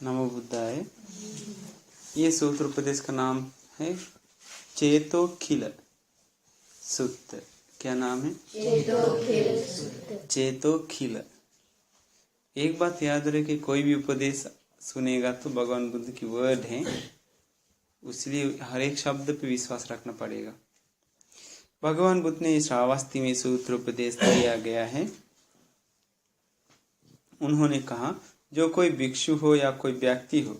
नमो बुद्धाय। ये सूत्र उपदेश का नाम है चेतोखिल सूत्र। क्या नाम है? चेतोखिल। एक बात याद रहे कि कोई भी उपदेश सुनेगा तो भगवान बुद्ध की वर्ड है, इसलिए हर एक शब्द पे विश्वास रखना पड़ेगा। भगवान बुद्ध ने श्रावस्ती में सूत्र उपदेश दिया गया है। उन्होंने कहा, जो कोई भिक्षु हो या कोई व्यक्ति हो,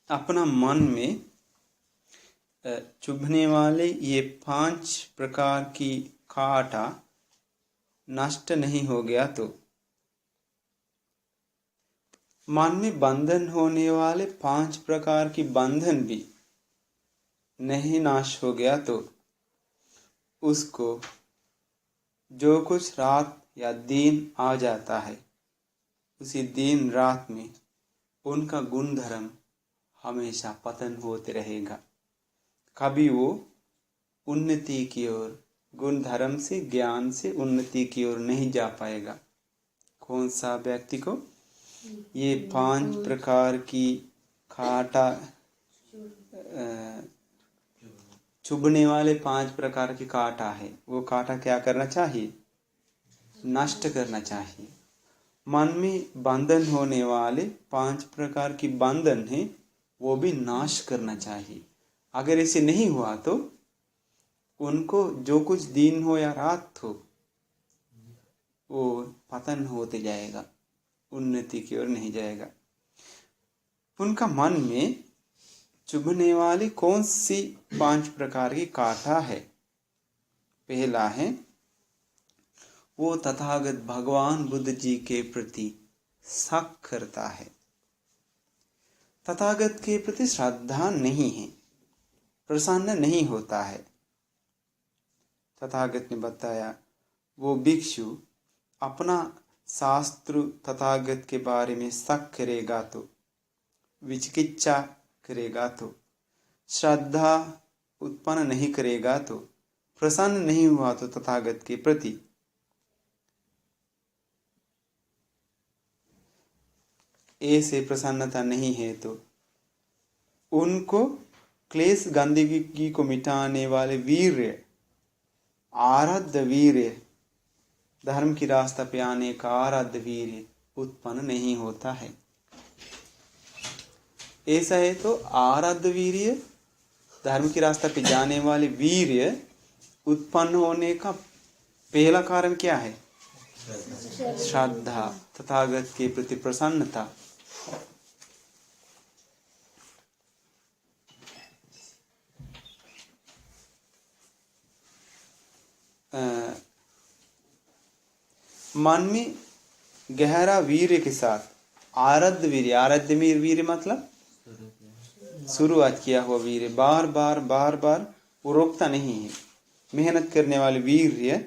अपना मन में चुभने वाले ये 5 प्रकार की कांटा नष्ट नहीं हो गया तो, मन में बंधन होने वाले 5 प्रकार की बंधन भी नहीं नाश हो गया तो, उसको जो कुछ रात या दिन आ जाता है, उसी दिन रात में उनका गुण धर्म हमेशा पतन होते रहेगा। कभी वो उन्नति की ओर, गुण धर्म से, ज्ञान से उन्नति की ओर नहीं जा पाएगा। कौन सा व्यक्ति को ये 5 प्रकार की कांटा चुभने वाले 5 प्रकार की कांटा है, वो कांटा क्या करना चाहिए? नष्ट करना चाहिए। मन में बंधन होने वाले 5 प्रकार की बंधन है, वो भी नाश करना चाहिए। अगर ऐसे नहीं हुआ तो उनको जो कुछ दिन हो या रात हो, वो पतन होते जाएगा, उन्नति की ओर नहीं जाएगा। उनका मन में चुभने वाली कौन सी 5 प्रकार की कांटा है? पहला है, वो तथागत भगवान बुद्ध जी के प्रति शक करता है। तथागत के प्रति श्रद्धा नहीं है, प्रसन्न नहीं होता है। तथागत ने बताया, वो भिक्षु अपना शास्त्र तथागत के बारे में शक करेगा तो, विचिकित्सा करेगा तो, श्रद्धा उत्पन्न नहीं करेगा तो, प्रसन्न नहीं हुआ तो तथागत के प्रति, ऐसे प्रसन्नता नहीं है तो, उनको क्लेश गंदगी को मिटाने वाले वीर्य, आराध्य वीर्य, धर्म की रास्ता पे आने का आराध्य वीर्य उत्पन्न नहीं होता है। ऐसा है तो आराध्य वीर्य, धर्म की रास्ता पे जाने वाले वीर्य उत्पन्न होने का पहला कारण क्या है? श्रद्धा, तथागत के प्रति प्रसन्नता। मन में गहरा वीर्य के साथ आराध्य वीर्य, आराध्य वीर्य मतलब शुरुआत किया हुआ वीर्य, बार बार वो रोकता नहीं है, मेहनत करने वाले वीर्य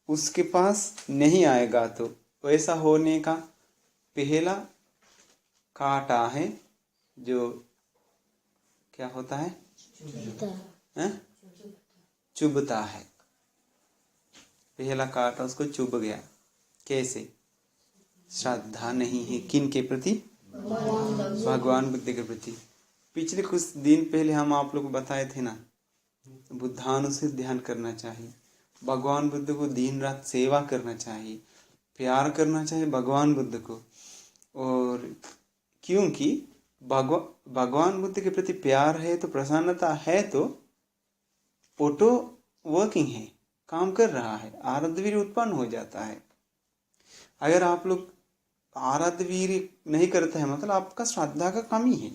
उसके पास नहीं आएगा तो, वैसा होने का पहला कांटा है जो क्या होता है? चुभता है। पहला कांटा उसको चुभ गया। कैसे? श्रद्धा नहीं है। किन के प्रति? भगवान बुद्ध के प्रति। पिछले कुछ दिन पहले हम आप लोग को बताए थे ना, बुद्धानुसार ध्यान करना चाहिए, भगवान बुद्ध को दिन रात सेवा करना चाहिए, प्यार करना चाहिए भगवान बुद्ध को। और क्योंकि भगवान बुद्ध के प्रति प्यार है तो, प्रसन्नता है तो, ऑटो वर्किंग है, काम कर रहा है, आराध्य वीर्य उत्पन्न हो जाता है। अगर आप लोग आराध्य वीर्य नहीं करते हैं, मतलब आपका श्रद्धा का कमी है।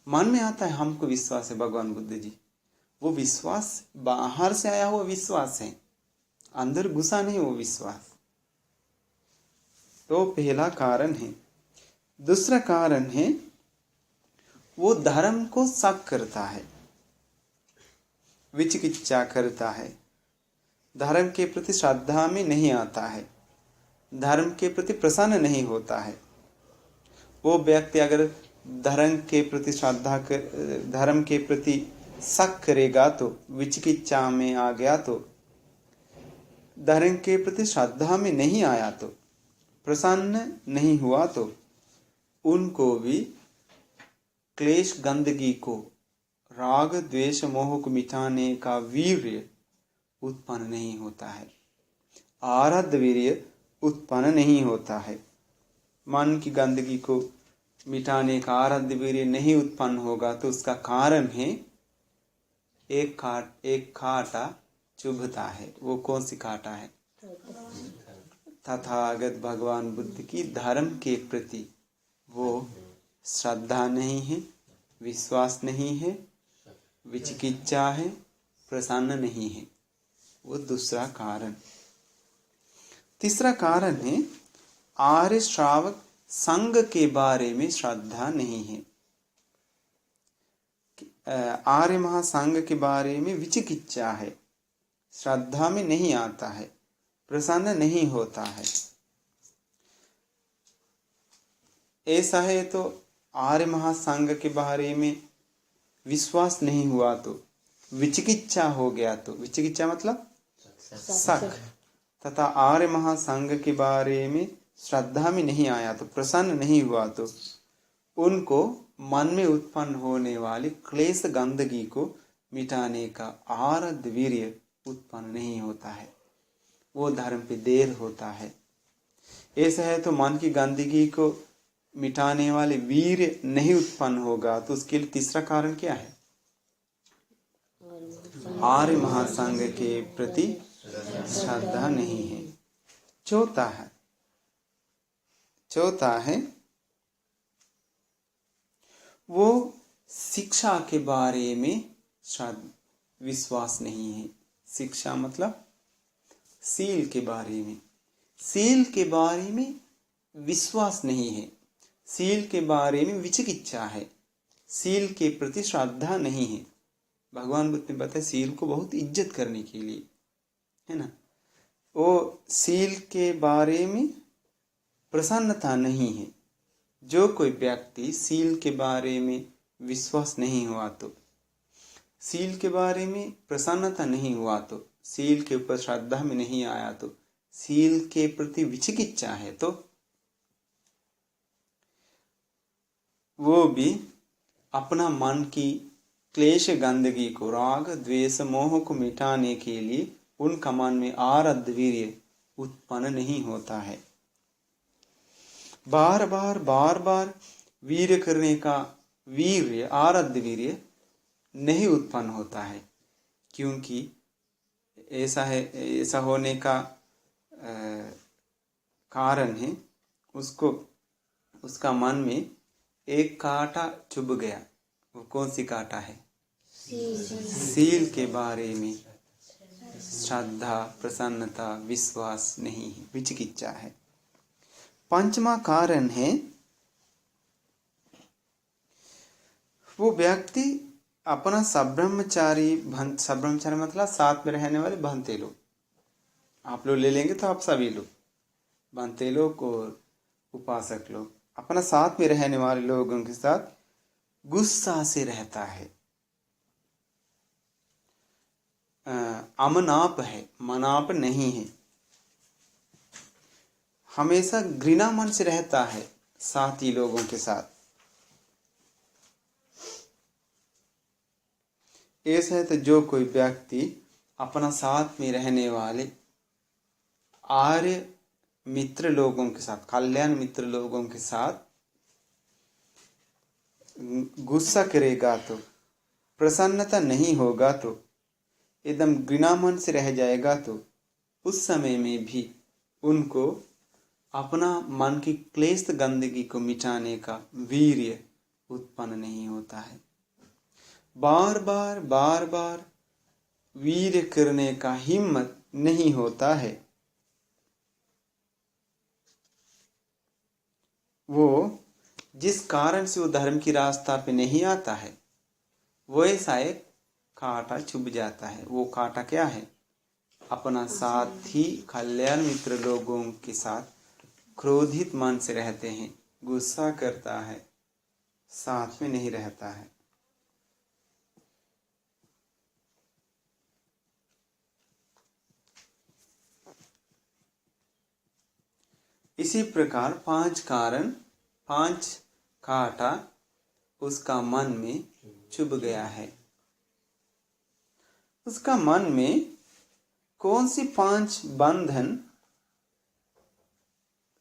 मन में आता है हमको विश्वास है भगवान बुद्ध जी, वो विश्वास बाहर से आया हुआ विश्वास है, अंदर घुसा नहीं वो विश्वास। तो पहला कारण है। दूसरा कारण है, वो धर्म को शक करता है, विचिकित्सा करता है, धर्म के प्रति श्रद्धा में नहीं आता है, धर्म के प्रति प्रसन्न नहीं होता है। वो व्यक्ति अगर धर्म के प्रति धर्म के प्रति शक करेगा तो, विचिकित्सा में आ गया तो, धर्म के प्रति श्रद्धा में नहीं आया तो, प्रसन्न नहीं हुआ तो, उनको भी क्लेश गंदगी को, राग द्वेष मोह को मिटाने का वीर्य उत्पन्न नहीं होता है, आराध्य वीर्य उत्पन्न नहीं होता है। मन की गंदगी को मिटाने का आराध्य वीर्य नहीं उत्पन्न होगा तो उसका कारण है एक कांटा चुभता है। वो कौन सी कांटा है? तथागत भगवान बुद्ध की धर्म के प्रति वो श्रद्धा नहीं है, विश्वास नहीं है, विचिकित्सा है, प्रसन्न नहीं है। वो दूसरा कारण। तीसरा कारण है आर्य श्रावक संघ के बारे में श्रद्धा नहीं है। आर्य महासंघ के बारे में विचिकित्सा है, श्रद्धा में नहीं आता है, प्रसन्न नहीं होता है। ऐसा है तो आर्य महासंघ के बारे में विश्वास नहीं हुआ तो, विचिकित्सा हो गया तो, विचिकित्सा मतलब शक, तथा आर्य महासंघ के बारे में श्रद्धा में नहीं आया तो, प्रसन्न नहीं हुआ तो उनको मन में उत्पन्न होने वाली क्लेश गंदगी को मिटाने का आराध्य वीर्य उत्पन्न नहीं होता है। वो धर्म पे देर होता है। ऐसा है तो मन की गंदगी को मिटाने वाले वीर्य नहीं उत्पन्न होगा तो उसके लिए तीसरा कारण क्या है? आर्य महासंघ के प्रति श्रद्धा नहीं है। चौथा है वो शिक्षा के बारे में विश्वास नहीं है। शिक्षा मतलब सील के बारे में, सील के बारे में विश्वास नहीं है, सील के बारे में विचिकित्सा है, सील के प्रति श्रद्धा नहीं है। भगवान बुद्ध ने बताया सील को बहुत इज्जत करने के लिए, है ना। वो सील के बारे में प्रसन्नता नहीं है। जो कोई व्यक्ति सील के बारे में विश्वास नहीं हुआ तो, सील के बारे में प्रसन्नता नहीं हुआ तो, सील के ऊपर श्रद्धा में नहीं आया तो, सील के प्रति विचिकित्सा है तो वो भी अपना मन की क्लेश गंदगी को, राग द्वेष मोह को मिटाने के लिए उनका मन में आराध्य वीर्य उत्पन्न नहीं होता है। बार बार वीर्य करने का वीर्य, आराध्य वीर्य नहीं उत्पन्न होता है, क्योंकि ऐसा होने का कारण है उसका मन में एक कांटा चुभ गया। वो कौन सी कांटा है? सील के बारे में श्रद्धा, प्रसन्नता, विश्वास नहीं है, विचिकित्सा है। पंचमा कारण है वो व्यक्ति अपना सब्रह्मचारी मतलब साथ में रहने वाले भंते लोग, आप लोग ले लेंगे तो आप सभी लोग, भंते लोग और उपासक लोग, अपना साथ में रहने वाले लोगों के साथ गुस्सा से रहता है, अमनाप है, मनाप नहीं है, हमेशा घृणा मन से रहता है साथी लोगों के साथ। ऐसा है तो जो कोई व्यक्ति अपना साथ में रहने वाले आर्य मित्र लोगों के साथ, कल्याण मित्र लोगों के साथ गुस्सा करेगा तो, प्रसन्नता नहीं होगा तो, एकदम घृणा मन से रह जाएगा तो उस समय में भी उनको अपना मन की क्लेश गंदगी को मिटाने का वीर्य उत्पन्न नहीं होता है। बार बार वीर्य करने का हिम्मत नहीं होता है। वो जिस कारण से वो धर्म की रास्ता पे नहीं आता है वो ऐसा एक कांटा चुभ जाता है। वो कांटा क्या है? अपना साथी कल्याण मित्र लोगों के साथ क्रोधित मन से रहते हैं, गुस्सा करता है, साथ में नहीं रहता है। इसी प्रकार 5 कारण, 5 कांटा उसका मन में चुभ गया है। उसका मन में कौन सी 5 बंधन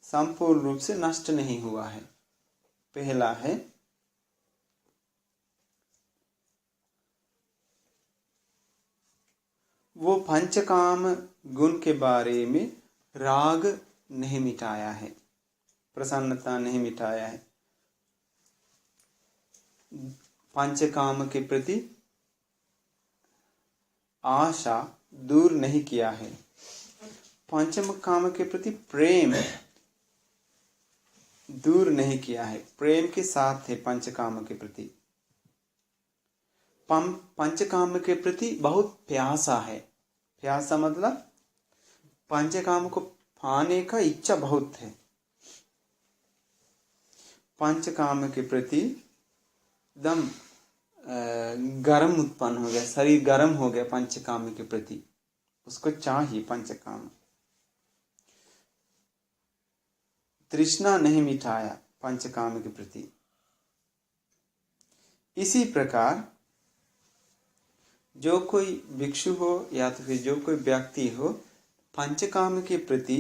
संपूर्ण रूप से नष्ट नहीं हुआ है? पहला है वो पंचकाम गुण के बारे में राग नहीं मिटाया है, प्रसन्नता नहीं मिटाया है, पंचकाम के प्रति आशा दूर नहीं किया है, पंचम काम के प्रति प्रेम दूर नहीं किया है, प्रेम के साथ है पंचकाम के प्रति, पंचकाम के प्रति बहुत प्यासा है। प्यासा मतलब पंचकाम को पाने का इच्छा बहुत है। पंचकाम के प्रति एकदम गर्म उत्पन्न हो गया, शरीर गर्म हो गया पंचकाम के प्रति, उसको चाहिए पंचकाम। तृष्णा नहीं मिटाया पंचकाम के प्रति। इसी प्रकार जो कोई भिक्षु हो या तो फिर जो कोई व्यक्ति हो, पंचकाम के प्रति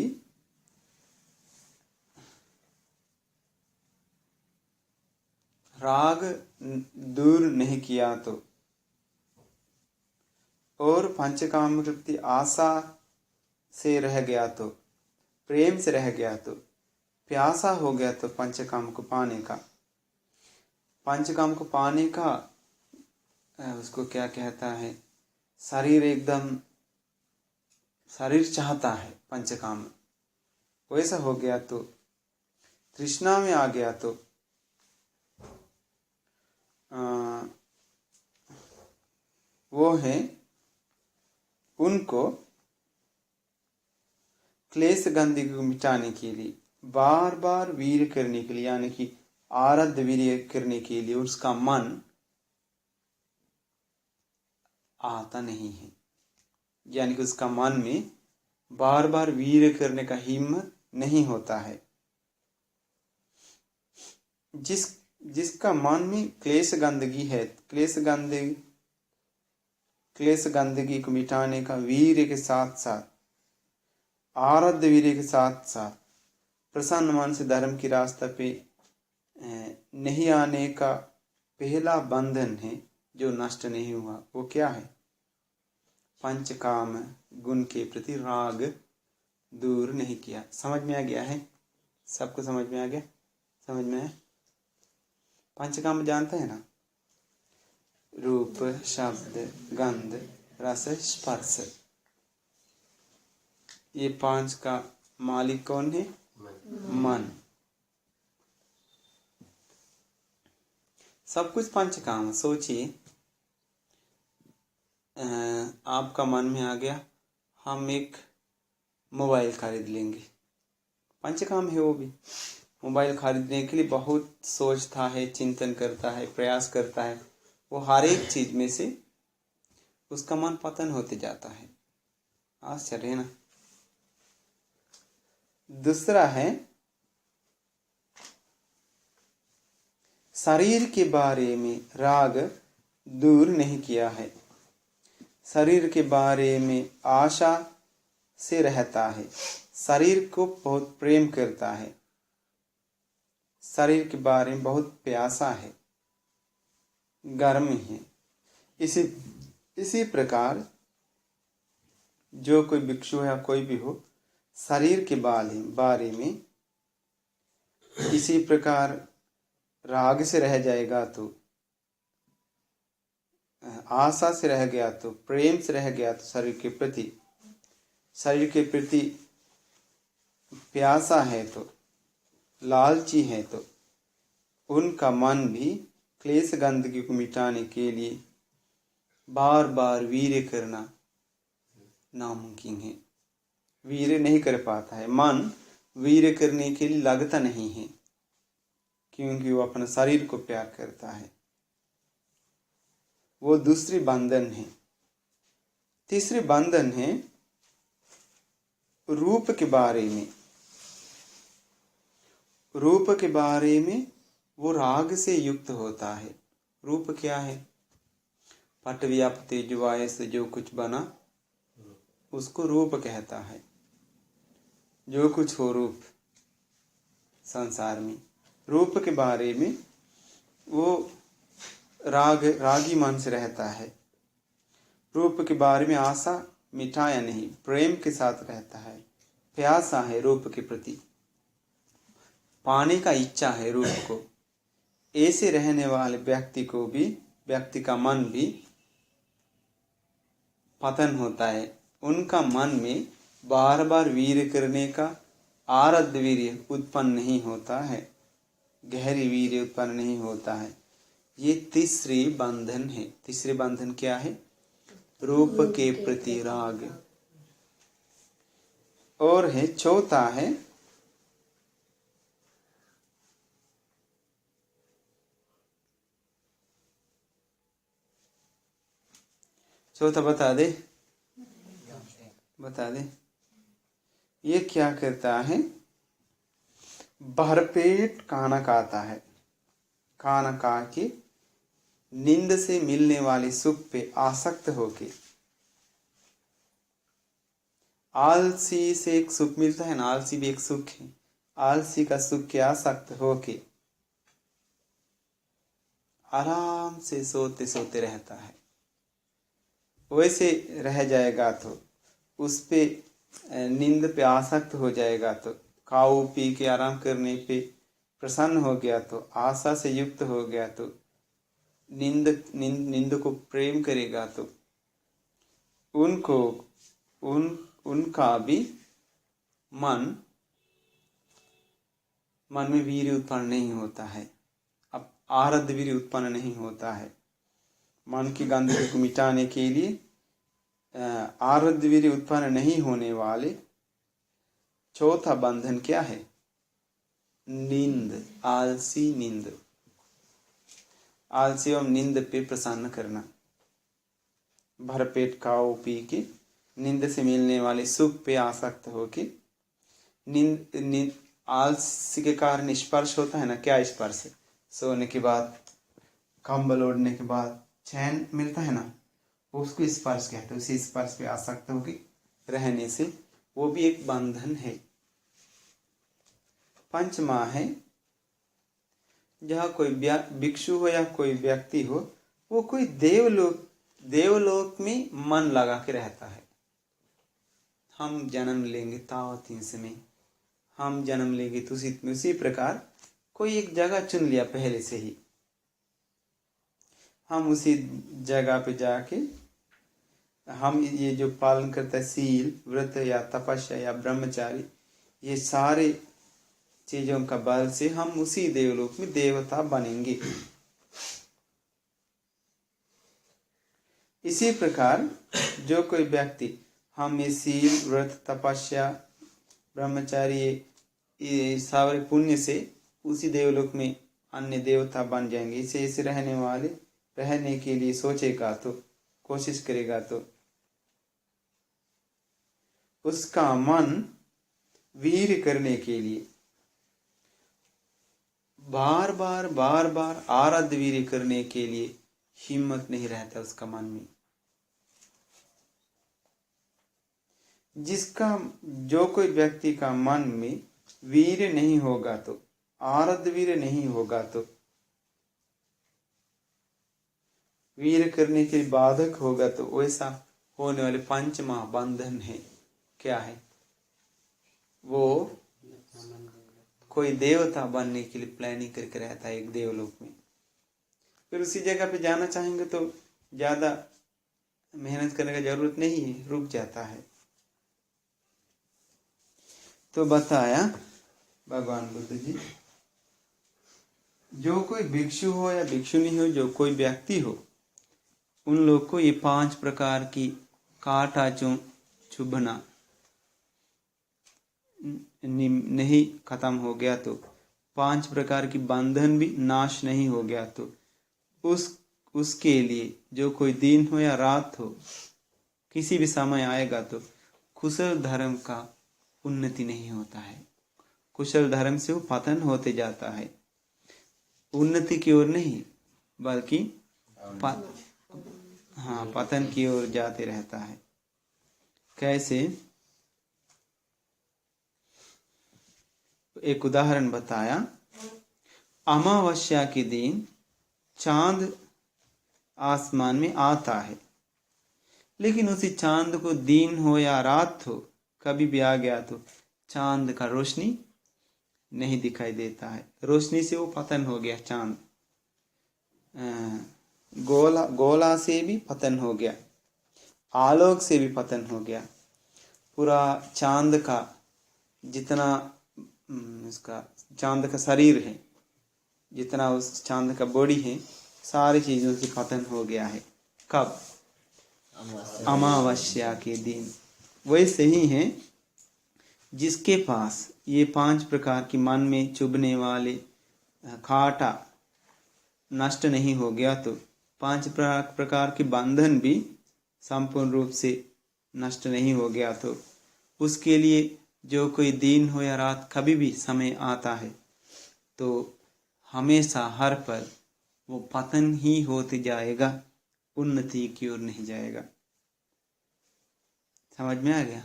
राग दूर नहीं किया तो, और पंचकाम के प्रति आशा से रह गया तो, प्रेम से रह गया तो, प्यासा हो गया तो पंचकाम को पाने का, पंचकाम को पाने का उसको क्या कहता है, शरीर एकदम शरीर चाहता है पंचकाम, वैसा हो गया तो, तृष्णा में आ गया तो वो है उनको क्लेश गंदगी को मिटाने के लिए बार बार वीर करने के लिए, यानी कि आराध्य वीर करने के लिए उसका मन आता नहीं है, यानी कि उसका मन में बार बार वीर करने का हिम्मत नहीं होता है। जिसका मन में क्लेश गंदगी है, क्लेश गंदगी को मिटाने का वीर के साथ साथ, आराध्य वीर के साथ साथ प्रसन्न मन से धर्म की रास्ता पे नहीं आने का पहला बंधन है जो नष्ट नहीं हुआ, वो क्या है? पंचकाम गुण के प्रति राग दूर नहीं किया। समझ में आ गया है? सबको समझ में आ गया? समझ में है? पंचकाम जानते हैं ना? रूप, शब्द, गंध, रस, स्पर्श, ये 5 का मालिक कौन है? मन। सब कुछ पंचकाम। सोचिए, आपका मन में आ गया हम एक मोबाइल खरीद लेंगे, पंचकाम है वो भी। मोबाइल खरीदने के लिए बहुत सोचता है, चिंतन करता है, प्रयास करता है, वो हर एक चीज में से उसका मन पतन होते जाता है। आश्चर्य है ना? दूसरा है शरीर के बारे में राग दूर नहीं किया है, शरीर के बारे में आशा से रहता है, शरीर को बहुत प्रेम करता है, शरीर के बारे में बहुत प्यासा है, गर्म है। इसी प्रकार जो कोई भिक्षु या कोई भी हो, शरीर के बारे में इसी प्रकार राग से रह जाएगा तो, आशा से रह गया तो, प्रेम से रह गया तो, शरीर के प्रति प्यासा है तो, लालची है तो, उनका मन भी क्लेश गंदगी को मिटाने के लिए बार बार वीर्य करना नामुमकिन है। वीर्य नहीं कर पाता है, मन वीर्य करने के लिए लगता नहीं है, क्योंकि वो अपने शरीर को प्यार करता है। वो दूसरी बंधन है। तीसरी बंधन है रूप के बारे में। रूप के बारे में वो राग से युक्त होता है। रूप क्या है? पट व्याप्ति जुवाए से जो कुछ बना उसको रूप कहता है। जो कुछ हो रूप संसार में, रूप के बारे में वो रागी मन से रहता है। रूप के बारे में आशा मिटाया नहीं, प्रेम के साथ रहता है। प्यासा है रूप के प्रति, पाने का इच्छा है रूप को। ऐसे रहने वाले व्यक्ति का मन भी पतन होता है। उनका मन में बार बार वीर्य करने का आरब्ध वीर्य उत्पन्न नहीं होता है, गहरी वीर्य उत्पन्न नहीं होता है। ये तीसरी बंधन है। तीसरे बंधन क्या है? रूप के प्रति राग। और है चौथा है चौथा बता दे। ये क्या करता है? भरपेट खाना खाता है। खाना खा के नींद से मिलने वाले सुख पे आसक्त होके, आलसी से एक सुख मिलता है ना, आलसी भी एक सुख है। आलसी का सुख के आसक्त होके आराम से सोते सोते रहता है। वैसे रह जाएगा तो उस पे नींद पे आसक्त हो जाएगा, तो खाओ पी के आराम करने पे प्रसन्न हो गया, तो आशा से युक्त हो गया, तो नींद को प्रेम करेगा, तो उनका भी मन में वीर्य उत्पन्न नहीं होता है। अब आरब्ध वीर्य उत्पन्न नहीं होता है। मन की गंदगी को मिटाने के लिए आरब्ध वीर्य उत्पन्न नहीं होने वाले चौथा बंधन क्या है? नींद, आलसी नींद। आलसी एवं नींद पे प्रसन्न करना। भरपेट खाओ पी के नींद से मिलने वाले सुख पे आसक्त होके नींद आलसी के कारण स्पर्श होता है ना। क्या स्पर्श? सोने के बाद, कंबल ओढ़ने के बाद चैन मिलता है ना, उसको स्पर्श कहते हैं। उसी स्पर्श पे आसक्त होके रहने से वो भी एक बंधन है। पंचमा है जहाँ कोई भिक्षु हो या कोई व्यक्ति हो, वो कोई देवलोक में मन लगा के रहता है। हम जन्म लेंगे तावत में, हम जन्म लेंगे तुसित में। उसी प्रकार कोई एक जगह चुन लिया पहले से ही, हम उसी जगह पे जाके हम ये जो पालन करता है सील, व्रत या तपस्या या ब्रह्मचारी, ये सारे चीजों का बल से हम उसी देवलोक में देवता बनेंगे। इसी प्रकार जो कोई व्यक्ति हम ये सील, व्रत, तपस्या, ब्रह्मचारी, ये सारे पुण्य से उसी देवलोक में अन्य देवता बन जाएंगे। इसे रहने के लिए सोचेगा, तो कोशिश करेगा, तो उसका मन वीर करने के लिए बार बार आराध्य वीर करने के लिए हिम्मत नहीं रहता उसका मन में। जो कोई व्यक्ति का मन में वीर नहीं होगा, तो आराध्य वीर नहीं होगा, तो वीर करने के लिए बाधक होगा, तो वैसा होने वाले पंचमा बंधन है। क्या है वो? कोई देवता बनने के लिए प्लानिंग करके रहता है एक देवलोक में। फिर उसी जगह पे जाना चाहेंगे तो ज्यादा मेहनत करने का जरूरत नहीं है, रुक जाता है। तो बताया भगवान बुद्ध जी, जो कोई भिक्षु हो या भिक्षुनी हो, जो कोई व्यक्ति हो, उन लोग को ये 5 प्रकार की काटा चुभना नहीं खत्म हो गया, तो 5 प्रकार की बंधन भी नाश नहीं हो गया, तो उसके लिए जो कोई दिन हो या रात हो, किसी भी समय आएगा, तो कुशल धर्म का उन्नति नहीं होता है। कुशल धर्म से वो पतन होते जाता है। उन्नति की ओर नहीं बल्कि पतन की ओर जाते रहता है। कैसे? एक उदाहरण बताया। अमावस्या के दिन चांद आसमान में आता है, लेकिन उसी चांद को दिन हो या रात हो, कभी भी आ गया तो चांद का रोशनी नहीं दिखाई देता है। रोशनी से वो पतन हो गया। चांद गोला से भी पतन हो गया, आलोक से भी पतन हो गया। पूरा चांद का जितना इसका चांद का शरीर है, जितना उस चांद का बॉडी है, सारी चीजों से पतन हो गया है। कब? अमावस्या के दिन। वैसे ही है, जिसके पास ये 5 प्रकार की मन में चुभने वाले कांटा नष्ट नहीं हो गया तो 5 प्रकार के बंधन भी संपूर्ण रूप से नष्ट नहीं हो गया तो उसके लिए जो कोई दिन हो या रात कभी भी समय आता है तो हमेशा हर पल वो पतन ही होते जाएगा, उन्नति की ओर नहीं जाएगा। समझ में आ गया?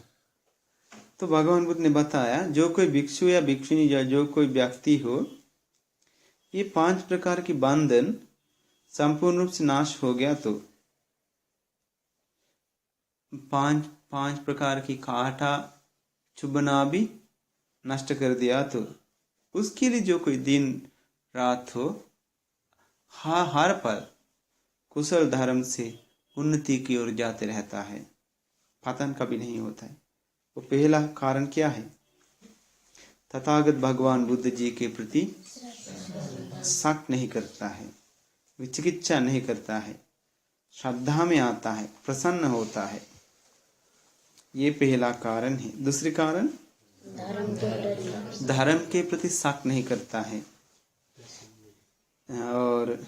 तो भगवान बुद्ध ने बताया, जो कोई भिक्षु या भिक्षुणी या जो कोई व्यक्ति हो, ये 5 प्रकार की बंधन संपूर्ण रूप से नाश हो गया तो 5 प्रकार की कांटा चुभना भी नष्ट कर दिया तो उसके लिए जो कोई दिन रात हो, हर पल कुशल धर्म से उन्नति की ओर जाते रहता है, पतन कभी नहीं होता है। वो पहला कारण क्या है? तथागत भगवान बुद्ध जी के प्रति शक नहीं करता है, विचिकित्सा नहीं करता है, श्रद्धा में आता है, प्रसन्न होता है। ये पहला कारण है। दूसरी कारण, धर्म के प्रति शक नहीं करता है और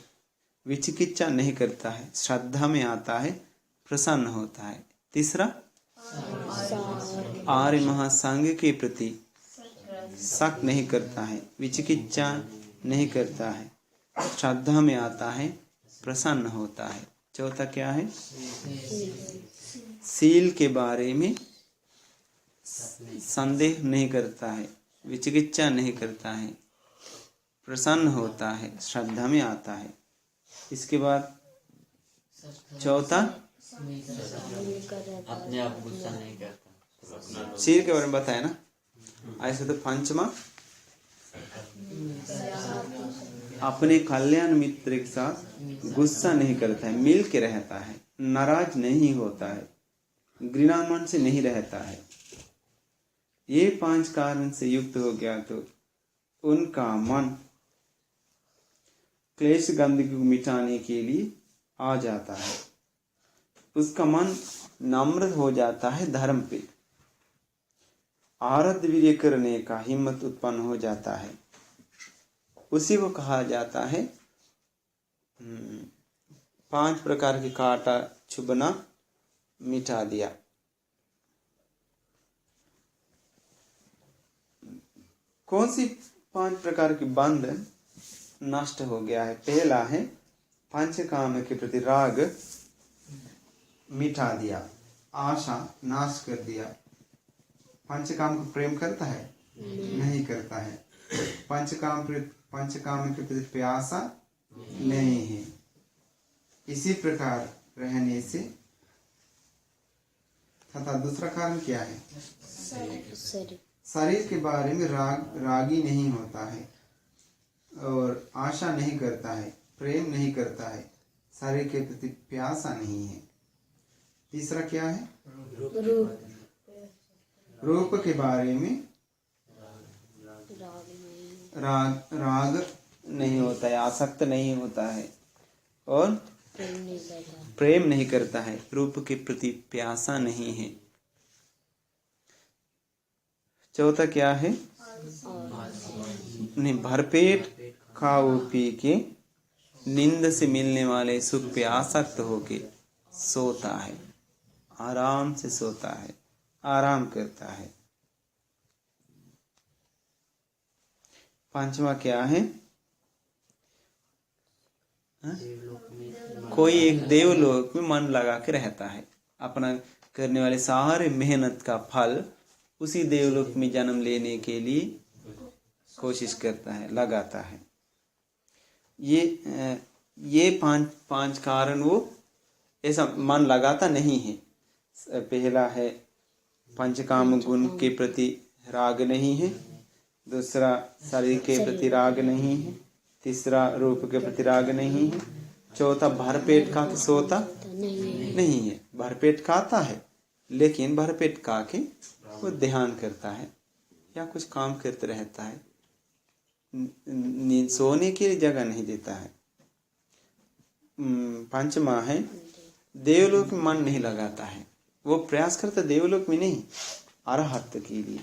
विचिकित्सा नहीं करता है, श्रद्धा में आता है, प्रसन्न होता है। तीसरा, आर्य महासंघ के प्रति शक नहीं करता है, विचिकित्सा नहीं करता है, श्रद्धा में आता है, प्रसन्न होता है। चौथा क्या है? सील के बारे में संदेह नहीं करता है, विचिकित्सा नहीं करता है, प्रसन्न होता है, श्रद्धा में आता है। इसके बाद चौथा, अपने आप गुस्सा नहीं करता। सील के बारे में बताया ना। ऐसे तो पंचमा, अपने कल्याण मित्र के साथ गुस्सा नहीं करता है, मिल के रहता है, नाराज नहीं होता है, घृणा मन से नहीं रहता है। ये 5 कारण से युक्त हो गया तो उनका मन क्लेश गंदगी को मिटाने के लिए आ जाता है। उसका मन नम्र हो जाता है, धर्म पे आराध्य वीर्य करने का हिम्मत उत्पन्न हो जाता है। उसी को कहा जाता है 5 प्रकार की कांटा चुभना मिटा दिया। कौन सी 5 प्रकार की बंधन नष्ट हो गया है? पहला है पंचकाम के प्रति राग मिटा दिया, आशा नाश कर दिया। पंचकाम को प्रेम करता है? नहीं करता है। पंचकाम के प्रति प्यासा नहीं है। इसी प्रकार रहने से तथा दूसरा कारण क्या है? शरीर के बारे में रागी नहीं होता है और आशा नहीं करता है, प्रेम नहीं करता है, शरीर के प्रति प्यासा नहीं है। तीसरा क्या है? रूप के बारे में राग नहीं होता है, आसक्त नहीं होता है और प्रेम नहीं करता है, रूप के प्रति प्यासा नहीं है। चौथा क्या है? नहीं, भरपेट खाओ पी के नींद से मिलने वाले सुख पे आसक्त होके सोता है, आराम से सोता है, आराम करता है। पांचवा क्या है? देवलोक में कोई एक देवलोक में मन लगा के रहता है, अपना करने वाले सारे मेहनत का फल उसी देवलोक में जन्म लेने के लिए कोशिश करता है, लगाता है। ये पांच कारण वो ऐसा मन लगाता नहीं है। पहला है पंचकाम गुण के प्रति राग नहीं है, दूसरा शरीर के प्रति राग नहीं है, तीसरा रूप के प्रति राग नहीं है, चौथा भरपेट खा के सोता नहीं है। भरपेट खाता है लेकिन भरपेट खा के वो ध्यान करता है या कुछ काम करते रहता है, नींद सोने के लिए जगह नहीं देता है। पंचमा है देवलोक में मन नहीं लगाता है, वो प्रयास करता देवलोक में नहीं, अरहत के लिए।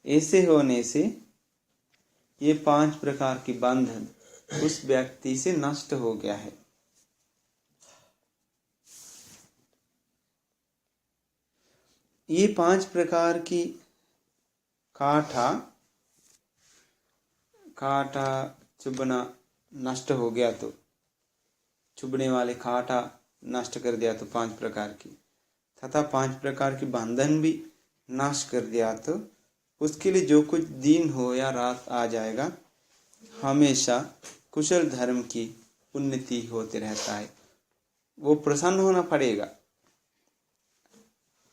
ऐसे होने से ये 5 प्रकार की बंधन उस व्यक्ति से नष्ट हो गया है। ये 5 प्रकार की काटा चुभना नष्ट हो गया तो, चुभने वाले काटा नष्ट कर दिया तो 5 प्रकार की, तथा 5 प्रकार की बंधन भी नाश कर दिया तो उसके लिए जो कुछ दिन हो या रात आ जाएगा, हमेशा कुशल धर्म की उन्नति होते रहता है। वो प्रसन्न होना पड़ेगा,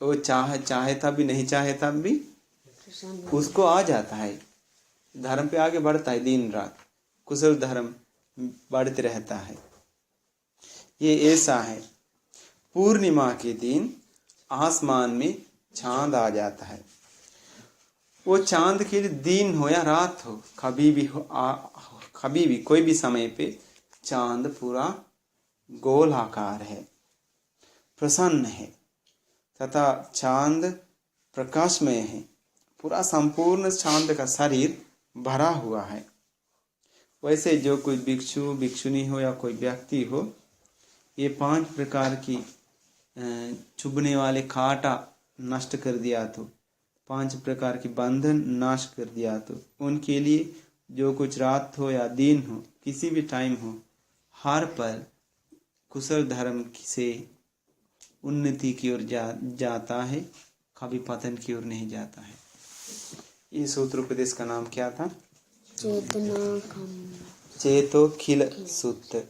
वो चाहे तब भी नहीं चाहे तब भी उसको आ जाता है, धर्म पे आगे बढ़ता है, दिन रात कुशल धर्म बढ़ते रहता है। ये ऐसा है, पूर्णिमा के दिन आसमान में चांद आ जाता है। वो चांद के लिए दिन हो या रात हो, कभी भी कोई भी समय पे चांद पूरा गोल आकार है, प्रसन्न है, तथा चांद प्रकाशमय है, पूरा संपूर्ण चांद का शरीर भरा हुआ है। वैसे जो कोई भिक्षु भिक्षुनी हो या कोई व्यक्ति हो, ये 5 प्रकार की चुभने वाले कांटा नष्ट कर दिया तो, 5 प्रकार की बंधन नाश कर दिया तो, उनके लिए जो कुछ रात हो या दिन हो, किसी भी टाइम हो, हर पल कुशल धर्म से उन्नति की ओर जाता है, कभी पतन की ओर नहीं जाता है। इस सूत्रोपदेश का नाम क्या था? चेतो खिल सूत्र।